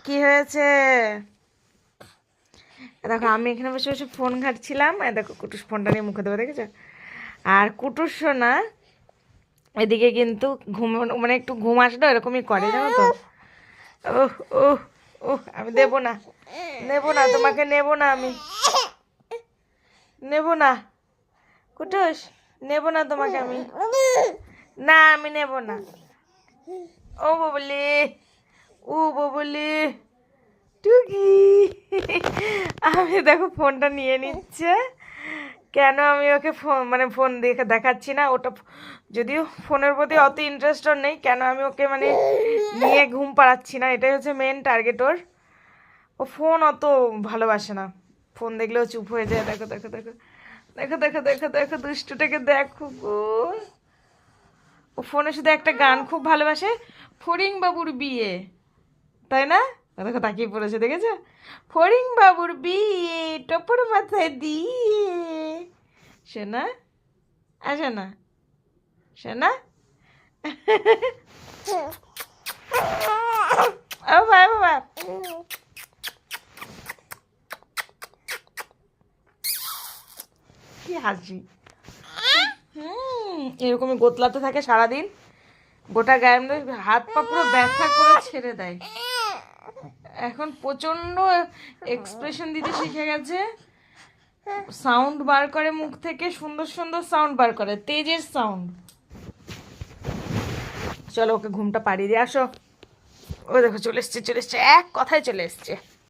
কি হয়েছে? দেখো আমি এখানে বসে বসে ফোন ঘাঁটছিলাম, দেখো কুটুস ফোনটা নিয়ে মুখে দেবো, দেখেছো? আর কুটুস না এদিকে কিন্তু ঘুম, মানে একটু ঘুম আসলো এরকমই করে, জানো তো। ওহ ওহ ওহ, আমি দেবো না, নেবো না তোমাকে, নেবো না আমি, নেবো না কুটুস, নেবো না তোমাকে আমি, না আমি নেবো না। ও ববলি, ও ববলি টুকি, আমি দেখো ফোনটা নিয়ে নিচ্ছে। কেন আমি ওকে ফোন, মানে ফোন দেখে দেখাচ্ছি না, ওটা যদিও ফোনের প্রতি অত ইন্টারেস্ট ওর নেই, কেন আমি ওকে মানে নিয়ে ঘুম পাড়াচ্ছি না, এটাই হচ্ছে মেন টার্গেট ওর। ও ফোন অত ভালোবাসে না, ফোন দেখলেও চুপ হয়ে যায়। দেখো দেখো দেখো দেখো দেখো দেখো দেখো দুষ্টুটাকে দেখো গো। ও ফোনে শুধু একটা গান খুব ভালোবাসে, ফড়িং বাবুর বিয়ে, তাই না? দেখো তাকিয়ে পড়েছে, দেখেছো? ফড়িং বাবুর বিয়ে টপর মাথায় দিয়ে, শোনা আসে না, শোনা। ও ভাই বাবা, কি হাসি। এরকমই গোতলাতে থাকে সারাদিন, গোটা গায়ের মধ্যে হাত পা পুরো ব্যথা করে ছেড়ে দেয়। এখন প্রচন্ড এক্সপ্রেশন দিতে শিখে গেছে, সাউন্ড বার করে মুখ থেকে, সুন্দর সুন্দর সাউন্ড বার করে, তেজের সাউন্ড। চলো ওকে ঘুমটা পাড়িয়ে দিয়ে আসো। ও দেখো চলে এসছে, চলে এসছে, এক কথায় চলে এসছে।